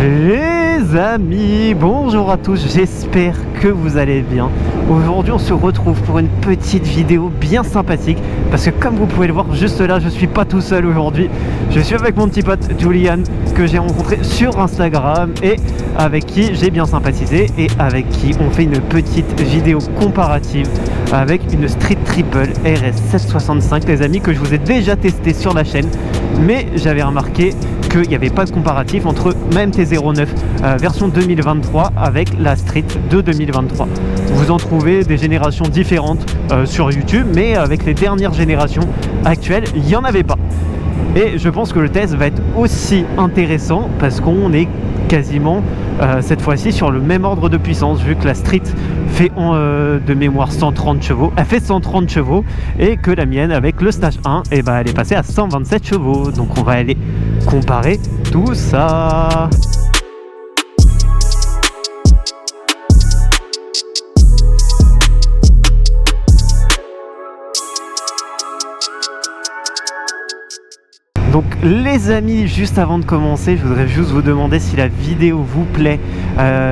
Les amis, bonjour à tous, j'espère que vous allez bien. Aujourd'hui on se retrouve pour une petite vidéo bien sympathique parce que comme vous pouvez le voir juste là, je suis pas tout seul aujourd'hui. Je suis avec mon petit pote Julian que j'ai rencontré sur Instagram et avec qui j'ai bien sympathisé et avec qui on fait une petite vidéo comparative avec une Street Triple RS 765 les amis, que je vous ai déjà testé sur la chaîne, mais j'avais remarqué qu'il n'y avait pas de comparatif entre ma MT-09 version 2023 avec la Street de 2023. Vous en trouvez des générations différentes sur YouTube, mais avec les dernières générations actuelles, il n'y en avait pas. Et je pense que le test va être aussi intéressant parce qu'on est quasiment cette fois-ci sur le même ordre de puissance, vu que la Street fait de mémoire 130 chevaux, elle fait 130 chevaux et que la mienne avec le stage 1 elle est passée à 127 chevaux. Donc on va aller comparer tout ça. Donc les amis, juste avant de commencer, je voudrais juste vous demander si la vidéo vous plaît.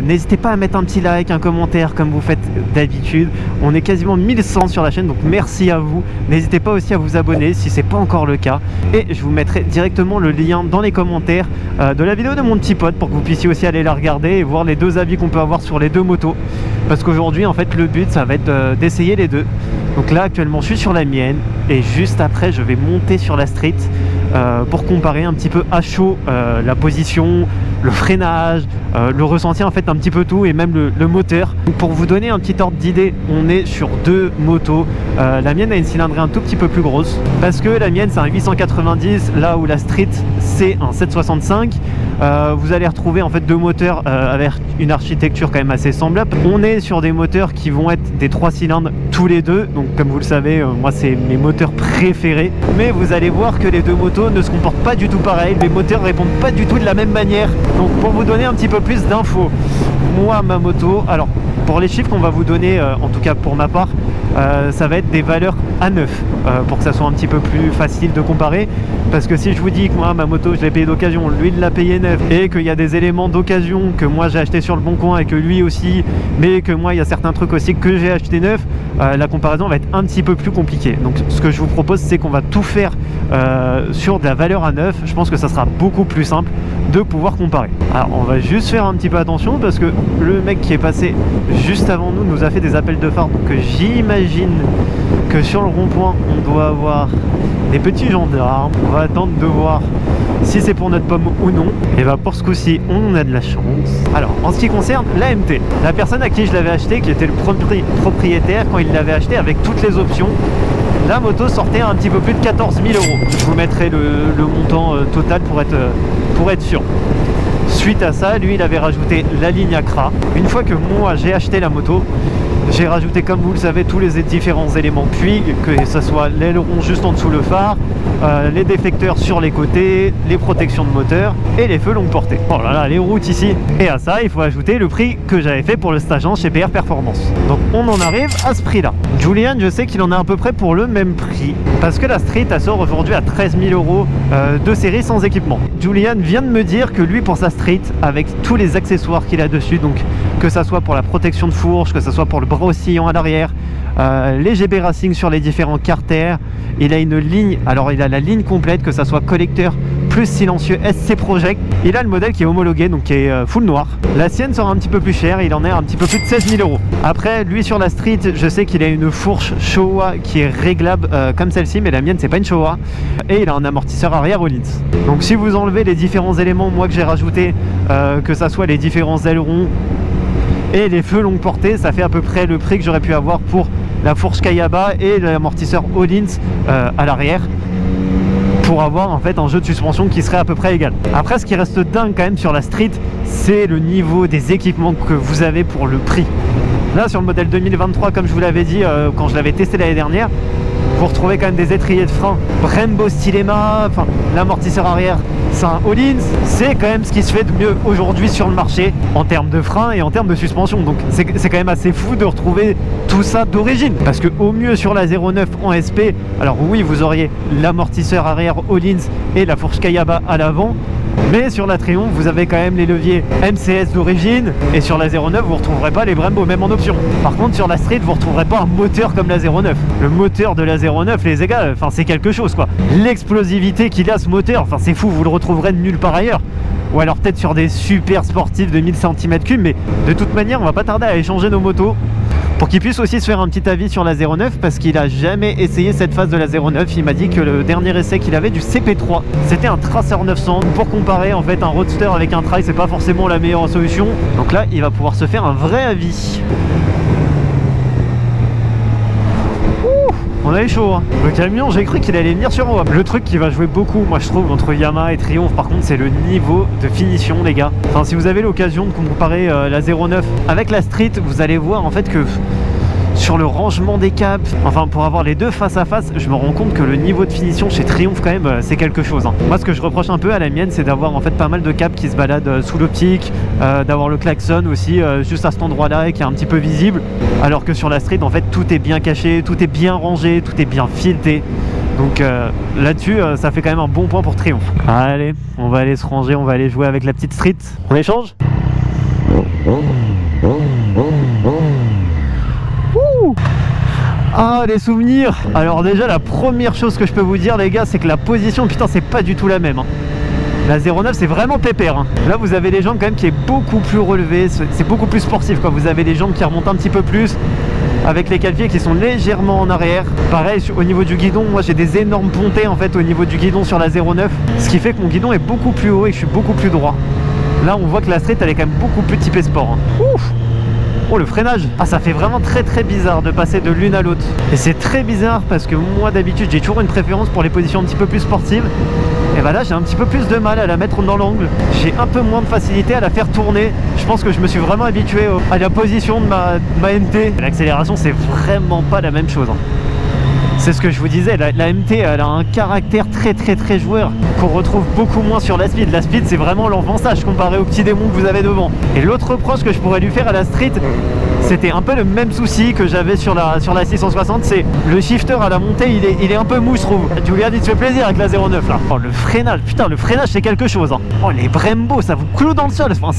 N'hésitez pas à mettre un petit like, un commentaire comme vous faites d'habitude. On est quasiment 1100 sur la chaîne, donc merci à vous. N'hésitez pas aussi à vous abonner si c'est pas encore le cas. Et je vous mettrai directement le lien dans les commentaires de la vidéo de mon petit pote pour que vous puissiez aussi aller la regarder et voir les deux avis qu'on peut avoir sur les deux motos. Parce qu'aujourd'hui en fait le but ça va être d'essayer les deux. Donc là actuellement je suis sur la mienne et juste après je vais monter sur la Street pour comparer un petit peu à chaud la position, le freinage, le ressenti en fait un petit peu tout et même le moteur. Donc pour vous donner un petit ordre d'idée, on est sur deux motos. La mienne a une cylindrée un tout petit peu plus grosse parce que la mienne c'est un 890 là où la Street c'est un 765. Vous allez retrouver en fait deux moteurs avec une architecture quand même assez semblable. On est sur des moteurs qui vont être des 3 cylindres tous les deux, donc comme vous le savez moi c'est mes moteurs préférés, mais vous allez voir que les deux motos ne se comportent pas du tout pareil, les moteurs répondent pas du tout de la même manière. Donc pour vous donner un petit peu plus d'infos, moi ma moto, alors pour les chiffres qu'on va vous donner, en tout cas pour ma part, ça va être des valeurs à neuf pour que ça soit un petit peu plus facile de comparer. Parce que si je vous dis que moi ma moto je l'ai payé d'occasion, lui il l'a payé neuf, et qu'il y a des éléments d'occasion que moi j'ai acheté sur le bon coin et que lui aussi, mais que moi il y a certains trucs aussi que j'ai acheté neuf, la comparaison va être un petit peu plus compliquée. Donc ce que je vous propose c'est qu'on va tout faire sur de la valeur à neuf. Je pense que ça sera beaucoup plus simple de pouvoir comparer. Alors on va juste faire un petit peu attention parce que le mec qui est passé juste avant nous nous a fait des appels de phare, donc j'imagine que sur le rond-point on doit avoir des petits gendarmes. On va attendre de voir si c'est pour notre pomme ou non. Et bah pour ce coup-ci on a de la chance. Alors en ce qui concerne la MT, la personne à qui je l'avais acheté, qui était le propriétaire, quand il l'avait acheté avec toutes les options, la moto sortait à un petit peu plus de 14 000 euros. Je vous mettrai le montant total pour être sûr. Suite à ça, lui il avait rajouté la ligne Accra. Une fois que moi j'ai acheté la moto, j'ai rajouté, comme vous le savez, tous les différents éléments Puig, que ce soit l'aileron juste en dessous le phare, les déflecteurs sur les côtés, les protections de moteur et les feux longue portée. Oh là là, les routes ici. Et à ça, il faut ajouter le prix que j'avais fait pour le stage 1 chez PR Performance. Donc on en arrive à ce prix-là. Julian, je sais qu'il en a à peu près pour le même prix, parce que la Street, elle sort aujourd'hui à 13 000 euros de série sans équipement. Julian vient de me dire que lui, pour sa Street, avec tous les accessoires qu'il a dessus, donc que ça soit pour la protection de fourche, que ça soit pour le bras oscillant à l'arrière, les GB Racing sur les différents carters, il a une ligne, alors il a la ligne complète, que ça soit collecteur plus silencieux SC Project. Il a le modèle qui est homologué, donc qui est full noir. La sienne sera un petit peu plus chère, il en est un petit peu plus de 16 000 euros. Après, lui sur la Street, je sais qu'il a une fourche Showa qui est réglable comme celle-ci, mais la mienne c'est pas une Showa. Et il a un amortisseur arrière Öhlins. Donc si vous enlevez les différents éléments moi que j'ai rajouté, que ça soit les différents ailerons et les feux longue portée, ça fait à peu près le prix que j'aurais pu avoir pour la fourche Kayaba et l'amortisseur Öhlins à l'arrière, pour avoir en fait un jeu de suspension qui serait à peu près égal. Après, ce qui reste dingue quand même sur la Street, c'est le niveau des équipements que vous avez pour le prix. Là sur le modèle 2023, comme je vous l'avais dit quand je l'avais testé l'année dernière, vous retrouvez quand même des étriers de frein Brembo Stylema, enfin l'amortisseur arrière c'est un Öhlins, c'est quand même ce qui se fait de mieux aujourd'hui sur le marché en termes de frein et en termes de suspension. Donc c'est quand même assez fou de retrouver tout ça d'origine, parce que au mieux sur la 09 en SP, alors oui vous auriez l'amortisseur arrière Öhlins et la fourche Kayaba à l'avant, Mais sur la Triumph, vous avez quand même les leviers MCS d'origine, et sur la 09, vous ne retrouverez pas les Brembo, même en option. Par contre, sur la Street, vous ne retrouverez pas un moteur comme la 09. Le moteur de la 09, les gars, enfin c'est quelque chose quoi. L'explosivité qu'il a ce moteur, enfin c'est fou, vous le retrouverez nulle part ailleurs. Ou alors peut-être sur des super sportifs de 1000 cm3, mais de toute manière, on va pas tarder à échanger nos motos pour qu'il puisse aussi se faire un petit avis sur la 09, parce qu'il a jamais essayé cette phase de la 09. Il m'a dit que le dernier essai qu'il avait du CP3, c'était un Tracer 900. Pour comparer, en fait, un Roadster avec un Trail, c'est pas forcément la meilleure solution. Donc là, il va pouvoir se faire un vrai avis. On a eu chaud hein. Le camion, j'ai cru qu'il allait venir sur moi. Le truc qui va jouer beaucoup, moi je trouve, entre Yamaha et Triumph, par contre, c'est le niveau de finition, les gars. Enfin, si vous avez l'occasion de comparer la 09 avec la Street, vous allez voir en fait que sur le rangement des caps, enfin pour avoir les deux face à face, je me rends compte que le niveau de finition chez Triumph quand même c'est quelque chose hein. Moi ce que je reproche un peu à la mienne, c'est d'avoir en fait pas mal de caps qui se baladent sous l'optique, d'avoir le klaxon aussi juste à cet endroit là et qui est un petit peu visible, alors que sur la Street en fait tout est bien caché, tout est bien rangé, tout est bien fileté. Donc là-dessus ça fait quand même un bon point pour Triumph. Allez, on va aller se ranger, on va aller jouer avec la petite Street. On échange ? Ah, les souvenirs. Alors déjà, la première chose que je peux vous dire, les gars, c'est que la position, putain, c'est pas du tout la même hein. La 09, c'est vraiment pépère hein. Là, vous avez les jambes quand même qui est beaucoup plus relevées, c'est beaucoup plus sportif quoi. Vous avez les jambes qui remontent un petit peu plus, avec les cale-pieds qui sont légèrement en arrière. Pareil, au niveau du guidon, moi j'ai des énormes pontées en fait au niveau du guidon sur la 09, ce qui fait que mon guidon est beaucoup plus haut et que je suis beaucoup plus droit. Là, on voit que la Street, elle est quand même beaucoup plus typée sport hein. Ouf. Oh, le freinage. Ah, ça fait vraiment très bizarre de passer de l'une à l'autre. Et c'est très bizarre parce que moi d'habitude j'ai toujours une préférence pour les positions un petit peu plus sportives. Et bah là j'ai un petit peu plus de mal à la mettre dans l'angle. J'ai un peu moins de facilité à la faire tourner. Je pense que je me suis vraiment habitué à la position de ma MT. L'accélération c'est vraiment pas la même chose hein. C'est ce que je vous disais, la MT elle a un caractère très joueur qu'on retrouve beaucoup moins sur la Speed. La Speed c'est vraiment l'enfant sage comparé au petit démon que vous avez devant. Et l'autre reproche que je pourrais lui faire à la Street, c'était un peu le même souci que j'avais sur la 660, c'est le shifter à la montée, il est un peu mou je trouve. Julian il te fait plaisir avec la 09 là. Oh le freinage, putain le freinage c'est quelque chose hein. Oh les Brembo ça vous cloue dans le sol, enfin,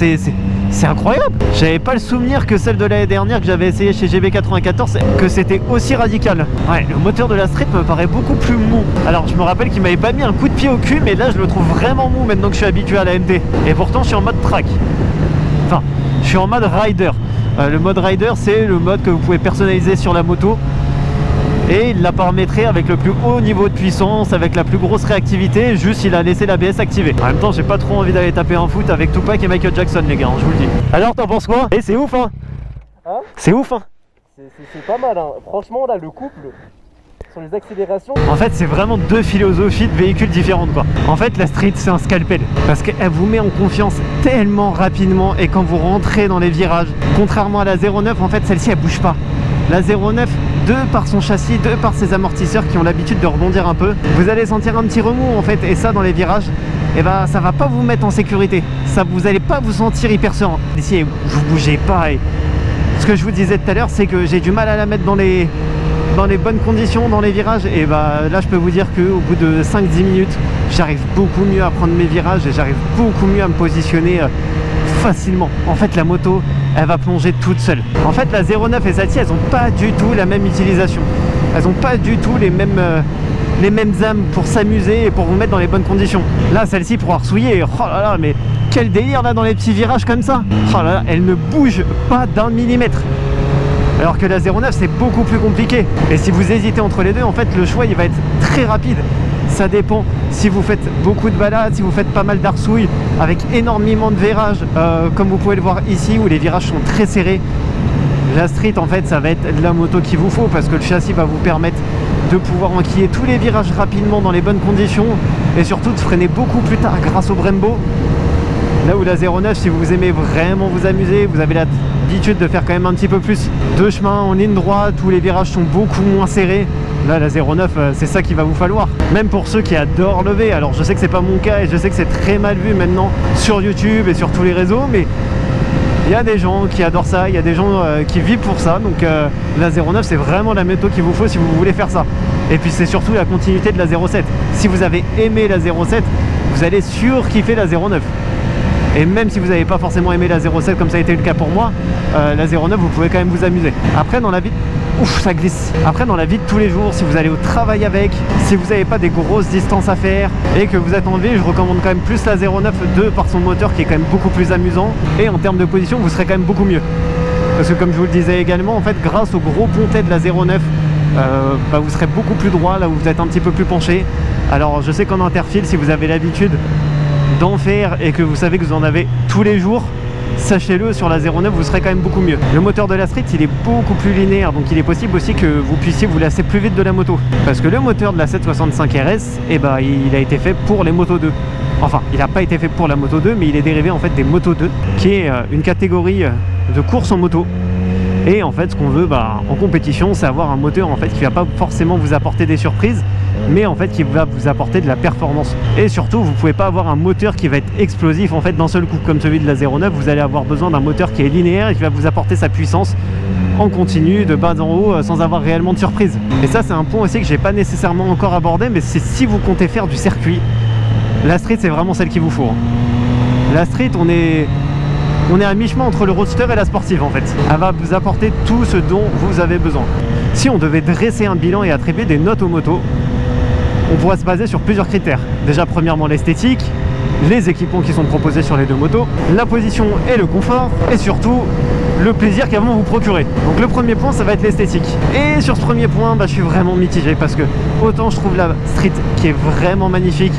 c'est incroyable. J'avais pas le souvenir que celle de l'année dernière que j'avais essayé chez GB94, que c'était aussi radical. Ouais, le moteur de la Street me paraît beaucoup plus mou. Alors je me rappelle qu'il m'avait pas mis un coup de pied au cul, mais là je le trouve vraiment mou maintenant que je suis habitué à la MT. Et pourtant je suis en mode track. Enfin, je suis en mode rider. Le mode rider c'est le mode que vous pouvez personnaliser sur la moto. Et il la paramétré avec le plus haut niveau de puissance, avec la plus grosse réactivité, juste il a laissé l'ABS activé. En même temps j'ai pas trop envie d'aller taper un foot avec Tupac et Michael Jackson les gars, hein, je vous le dis. Alors t'en penses quoi? Eh c'est ouf hein, c'est ouf hein. C'est pas mal hein, franchement là le couple sur les accélérations. En fait c'est vraiment deux philosophies de véhicules différentes quoi. En fait la Street c'est un scalpel, parce qu'elle vous met en confiance tellement rapidement et quand vous rentrez dans les virages, contrairement à la 09 en fait celle-ci elle bouge pas. La 09, de par son châssis, de par ses amortisseurs qui ont l'habitude de rebondir un peu, vous allez sentir un petit remous en fait, et ça dans les virages, et bah ça va pas vous mettre en sécurité, ça vous allez pas vous sentir hyper serein. Ici vous bougez pas, et ce que je vous disais tout à l'heure c'est que j'ai du mal à la mettre dans les bonnes conditions dans les virages, et bah là je peux vous dire qu'au bout de 5-10 minutes j'arrive beaucoup mieux à prendre mes virages et j'arrive beaucoup mieux à me positionner facilement. En fait la moto elle va plonger toute seule. En fait la 09 et celle-ci elles ont pas du tout la même utilisation, elles ont pas du tout les mêmes âmes pour s'amuser et pour vous mettre dans les bonnes conditions. Là celle-ci pour arsouiller, oh là là mais quel délire là dans les petits virages comme ça. Oh là là, elle ne bouge pas d'1 millimètre. Alors que la 09 c'est beaucoup plus compliqué. Et si vous hésitez entre les deux, en fait le choix il va être très rapide. Ça dépend si vous faites beaucoup de balades, si vous faites pas mal d'arsouilles avec énormément de virages, comme vous pouvez le voir ici où les virages sont très serrés. La Street en fait ça va être la moto qu'il vous faut, parce que le châssis va vous permettre de pouvoir enquiller tous les virages rapidement dans les bonnes conditions et surtout de freiner beaucoup plus tard grâce au Brembo. Là où la 09, si vous aimez vraiment vous amuser, vous avez l'habitude de faire quand même un petit peu plus de chemin en ligne droite où les virages sont beaucoup moins serrés. Là la 09 c'est ça qu'il va vous falloir. Même pour ceux qui adorent lever, alors je sais que c'est pas mon cas et je sais que c'est très mal vu maintenant sur YouTube et sur tous les réseaux, mais Il y a des gens qui adorent ça, il y a des gens qui vivent pour ça, donc la 09 c'est vraiment la moto qu'il vous faut si vous voulez faire ça. Et puis c'est surtout la continuité de la 07. Si vous avez aimé la 07, vous allez surkiffer la 09. Et même si vous n'avez pas forcément aimé la 07 comme ça a été le cas pour moi, la 09 vous pouvez quand même vous amuser. Après dans la vie, ouf ça glisse. Après dans la vie de tous les jours, si vous allez au travail avec, si vous n'avez pas des grosses distances à faire et que vous êtes en ville, je recommande quand même plus la 09 2 par son moteur qui est quand même beaucoup plus amusant. Et en termes de position vous serez quand même beaucoup mieux. Parce que comme je vous le disais également, en fait grâce au gros pontet de la 09, vous serez beaucoup plus droit là où vous êtes un petit peu plus penché. Alors je sais qu'en interfile, si vous avez l'habitude d'en faire et que vous savez que vous en avez tous les jours, sachez-le, sur la 09 vous serez quand même beaucoup mieux. Le moteur de la Street il est beaucoup plus linéaire, donc il est possible aussi que vous puissiez vous lasser plus vite de la moto, parce que le moteur de la 765 RS, il a été fait pour les Moto 2. Enfin, il n'a pas été fait pour la Moto 2, mais il est dérivé en fait des Moto 2, qui est une catégorie de course en moto. Et en fait, ce qu'on veut en compétition, c'est avoir un moteur en fait qui va pas forcément vous apporter des surprises, mais en fait qui va vous apporter de la performance. Et surtout, vous pouvez pas avoir un moteur qui va être explosif en fait d'un seul coup, comme celui de la 09. Vous allez avoir besoin d'un moteur qui est linéaire et qui va vous apporter sa puissance en continu, de bas en haut, sans avoir réellement de surprise. Et ça, c'est un point aussi que j'ai pas nécessairement encore abordé, mais c'est si vous comptez faire du circuit, la Street c'est vraiment celle qu'il vous faut. La Street, on est à mi-chemin entre le roadster et la sportive en fait. Elle va vous apporter tout ce dont vous avez besoin. Si on devait dresser un bilan et attribuer des notes aux motos, on pourrait se baser sur plusieurs critères. Déjà premièrement l'esthétique, les équipements qui sont proposés sur les deux motos, la position et le confort, et surtout le plaisir qu'elles vont vous procurer. Donc le premier point ça va être l'esthétique. Et sur ce premier point je suis vraiment mitigé parce que autant je trouve la Street qui est vraiment magnifique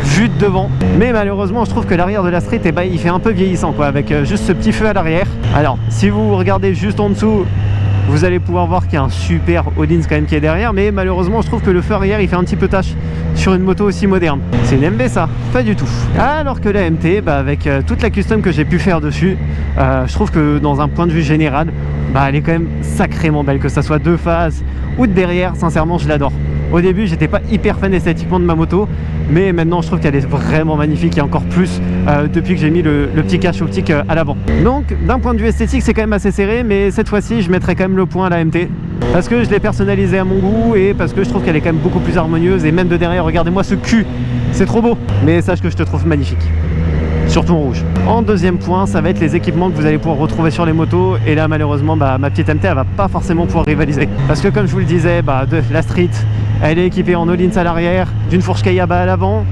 vue de devant, mais malheureusement je trouve que l'arrière de la Street il fait un peu vieillissant quoi, avec juste ce petit feu à l'arrière. Alors si vous regardez juste en dessous, vous allez pouvoir voir qu'il y a un super Odins quand même qui est derrière, mais malheureusement je trouve que le feu arrière il fait un petit peu tâche sur une moto aussi moderne. C'est une MB ça? Pas du tout. Alors que la MT, avec toute la custom que j'ai pu faire dessus, je trouve que dans un point de vue général, elle est quand même sacrément belle, que ça soit de face ou de derrière, sincèrement je l'adore. Au début j'étais pas hyper fan esthétiquement de ma moto, mais maintenant je trouve qu'elle est vraiment magnifique et encore plus depuis que j'ai mis le petit cache optique à l'avant. Donc d'un point de vue esthétique c'est quand même assez serré, mais cette fois-ci je mettrai quand même le point à la MT parce que je l'ai personnalisée à mon goût et parce que je trouve qu'elle est quand même beaucoup plus harmonieuse. Et même de derrière, regardez-moi ce cul, c'est trop beau. Mais sache que je te trouve magnifique, surtout en rouge. En deuxième point, ça va être les équipements que vous allez pouvoir retrouver sur les motos. Et là malheureusement ma petite MT elle va pas forcément pouvoir rivaliser, parce que comme je vous le disais, la Street elle est équipée en all-ins à l'arrière, d'une fourche Kayaba à l'avant,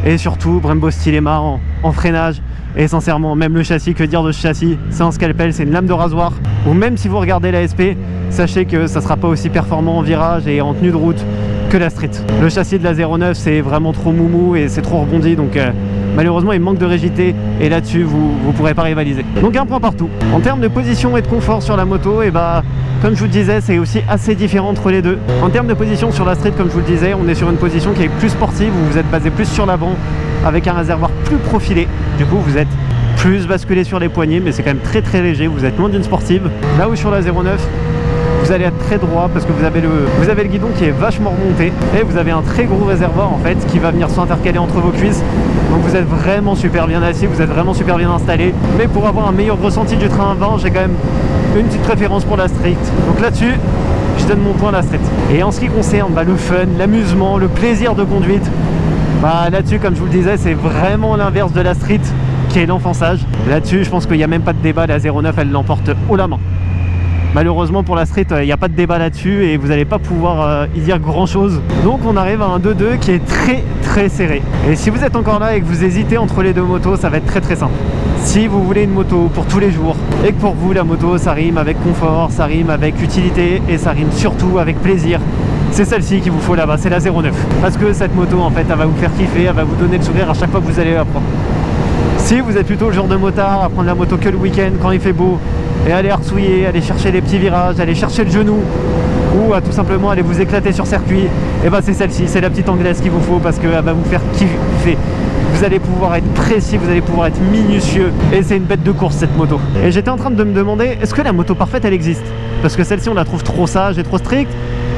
et surtout Brembo Stylema en freinage. Et sincèrement, même le châssis, que dire de ce châssis? C'est un scalpel, c'est une lame de rasoir. Ou même si vous regardez la SP, sachez que ça sera pas aussi performant en virage et en tenue de route que la Street. Le châssis de la 09 c'est vraiment trop moumou et c'est trop rebondi, donc malheureusement il manque de rigidité et là-dessus vous pourrez pas rivaliser. Donc un point partout. En termes de position et de confort sur la moto, comme je vous le disais, c'est aussi assez différent entre les deux. En termes de position sur la Street, comme je vous le disais, on est sur une position qui est plus sportive, où vous êtes basé plus sur l'avant, avec un réservoir plus profilé. Du coup, vous êtes plus basculé sur les poignées, mais c'est quand même très très léger, vous êtes loin d'une sportive. Là où sur la 09, vous allez être très droit parce que vous avez le guidon qui est vachement remonté et vous avez un très gros réservoir en fait qui va venir s'intercaler entre vos cuisses. Donc vous êtes vraiment super bien assis, vous êtes vraiment super bien installé. Mais pour avoir un meilleur ressenti du train à vent, j'ai quand même une petite préférence pour la Street. Donc là-dessus, je donne mon point à la Street. Et en ce qui concerne le fun, l'amusement, le plaisir de conduite, là-dessus, comme je vous le disais, c'est vraiment l'inverse de la Street qui est l'enfonçage. Là-dessus, je pense qu'il n'y a même pas de débat, la 09 elle l'emporte haut la main. Malheureusement pour la Street, il n'y a pas de débat là-dessus et vous n'allez pas pouvoir y dire grand chose. Donc on arrive à un 2-2 qui est très très serré. Et si vous êtes encore là et que vous hésitez entre les deux motos, ça va être très très simple. Si vous voulez une moto pour tous les jours et que pour vous la moto ça rime avec confort, ça rime avec utilité et ça rime surtout avec plaisir, c'est celle-ci qu'il vous faut là-bas, c'est la 09. Parce que cette moto en fait elle va vous faire kiffer, elle va vous donner le sourire à chaque fois que vous allez la prendre. Si vous êtes plutôt le genre de motard à prendre la moto que le week-end quand il fait beau et aller arsouiller, aller chercher les petits virages, aller chercher le genou ou à tout simplement aller vous éclater sur circuit, et c'est celle-ci, c'est la petite anglaise qu'il vous faut parce qu'elle va vous faire kiffer. Vous allez pouvoir être précis, vous allez pouvoir être minutieux et c'est une bête de course cette moto. Et j'étais en train de me demander, est-ce que la moto parfaite elle existe? Parce que celle-ci on la trouve trop sage et trop stricte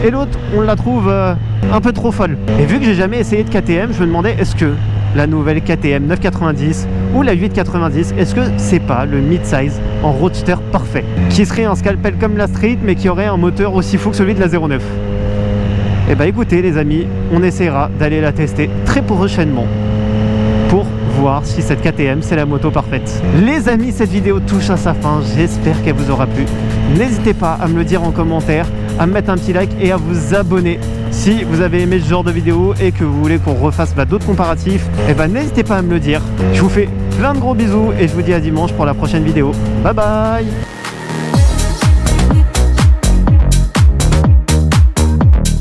et l'autre on la trouve un peu trop folle. Et vu que j'ai jamais essayé de KTM, je me demandais est-ce que la nouvelle KTM 990 ou la 890? Est-ce que c'est pas le mid-size en roadster parfait, qui serait un scalpel comme la Street mais qui aurait un moteur aussi fou que celui de la 09? Et bah écoutez les amis, on essaiera d'aller la tester très prochainement pour voir si cette KTM c'est la moto parfaite. Les amis, cette vidéo touche à sa fin, j'espère qu'elle vous aura plu. N'hésitez pas à me le dire en commentaire, à me mettre un petit like et à vous abonner si vous avez aimé ce genre de vidéo et que vous voulez qu'on refasse d'autres comparatifs. Et bah n'hésitez pas à me le dire. Je vous fais plein de gros bisous et je vous dis à dimanche pour la prochaine vidéo. Bye bye.